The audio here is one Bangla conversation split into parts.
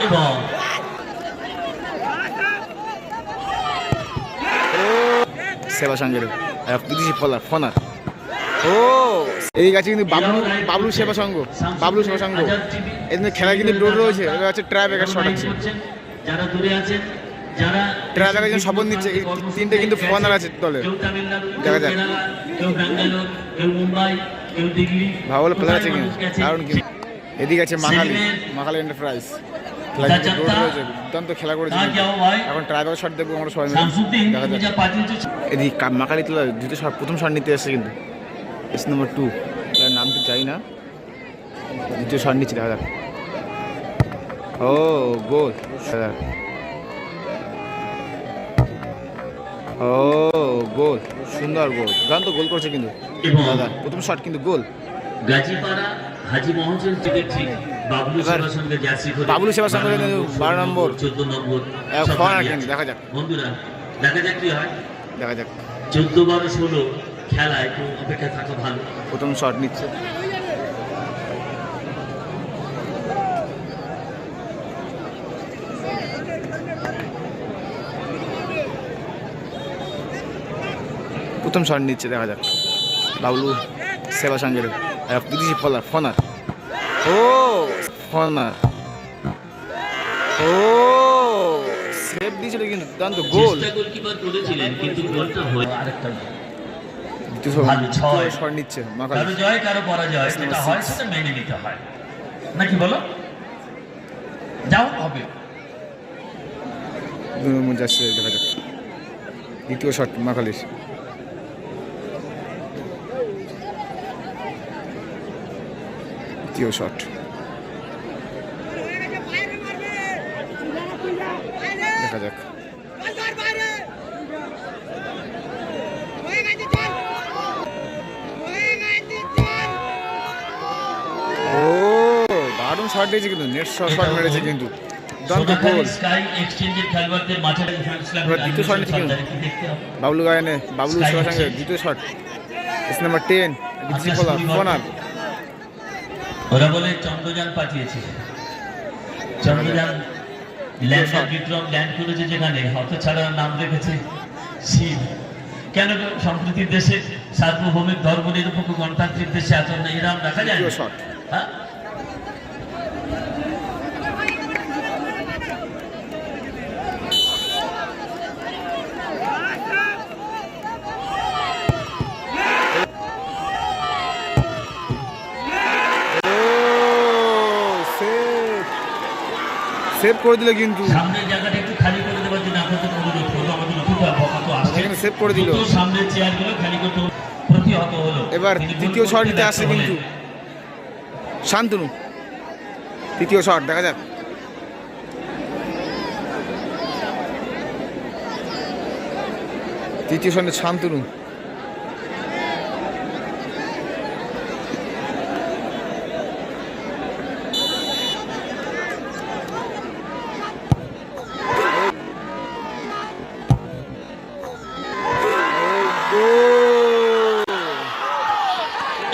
এবং সেবা সঙ্গের বিদেশি ফোনার ও এই গাছে কিন্তু বাবলু সেবা সংঘ এখানে খেলা কিন্তু ডোর রয়েছে। এবার হচ্ছে ট্রাই ব্যাগের শট আছে, যারা দূরে আছেন, যারা ট্রাই ব্যাগের জন্য শপথ নিচ্ছে। এই তিনটে কিন্তু ফোনার আছে দলে, দেখা যাক। কেউ ব্যাঙ্গালোর, কেউ মুম্বাই, কেউ দিল্লি, ভালো প্লেয়ার আছে কিন্তু, কারণ কি এদিকে আছে মাখালি এন্টারপ্রাইজ খেলা কিন্তু ডোর রয়েছে, দুর্দান্ত খেলা করেছে। এখন ট্রাই ব্যাগের শট দেখবো আমরা সবাই মিলে, দেখা যাক। এদিকে মাখালি তোলা দ্বিতীয় শট, প্রথম শট নিতে এসেছে কিন্তু এস নম্বর 2, তার নাম তো চাই না, দ্বিতীয় শট নিচ্ছে, দেখা যাক। ও গোল, ও গোল, সুন্দর গোল, দুর্দান্ত গোল করছে কিন্তু দাদা, প্রথম শট কিন্তু গোল। গাজীপাড়া হাজী মহসিন দেখছি বাবলু সেবা সংঘ 12 নম্বর 14 নম্বর ফোনার কিন্তু, দেখা যাক। বন্ধুরা দেখা যাক কি হয়, দেখা যাক। 14-12-16 খেলা একটু অপেক্ষা থাকা ভালো। প্রথম শট নিচ্ছে, দেখা যাক। বাবলু সেবা সংঘের বিদেশি ফোনার ও ফোনার ও সেভ দিয়েছিল কিন্তু, দুর্দান্ত গোল। গোলকিপার করেছিলেন কিন্তু গোলটা হয় আরেকটা শট নিচ্ছে মাখালি। কারো জয় কারো পরাজয়, সেটা হয়, সেটা মেনে নিতে হয় নাকি বলো, যাও হবে। 2 নম্বর যাচ্ছে, দেখা যাক। দ্বিতীয় শট মাখালির, দ্বিতীয় শট, দেখা যাক। ও দারুণ শট দিয়েছে কিন্তু, নেট শট মেরেছে কিন্তু, দুর্দান্ত গোল। দ্বিতীয় শট নিচ্ছে কিন্তু বাবলু গায়নে, বাবলু সেবা সংঘের দ্বিতীয় শট, এস নাম্বার 10 বিদেশি ফোনার। ওরা বলে চন্দ্রযান পাঠিয়েছে, চন্দ্রযান ল্যান্ডার বিক্রম ল্যান্ড করেছে যেখানে, হত ছাড়া নাম রেখেছে শিব। কেন সম্প্রীতির দেশে, সার্বভৌমিক ধর্ম নিরপেক্ষ গণতান্ত্রিক দেশে আচরণ এরাম দেখা যায়। হ্যাঁ, সেভ করে দিল কিন্তু, সামনের জায়গাটা একটু খালি করে দেওয়ার জন্য আপনাদের অনুরোধ করবো, আমাদের অতিথি বক্তা আসছে, সেভ করে দিল, সামনের চেয়ারগুলো খালি করতে প্রতিহত হলো। এবার দ্বিতীয় শট নিতে আসছে কিন্তু শান্তনু, তৃতীয় শট, দেখা যাক। তৃতীয় শটে শান্তনু,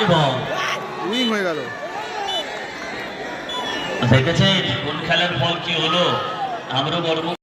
এবং উইং হয়ে গেল। দেখেছেন কোন খেলার ফল কি হলো, আমরা বড়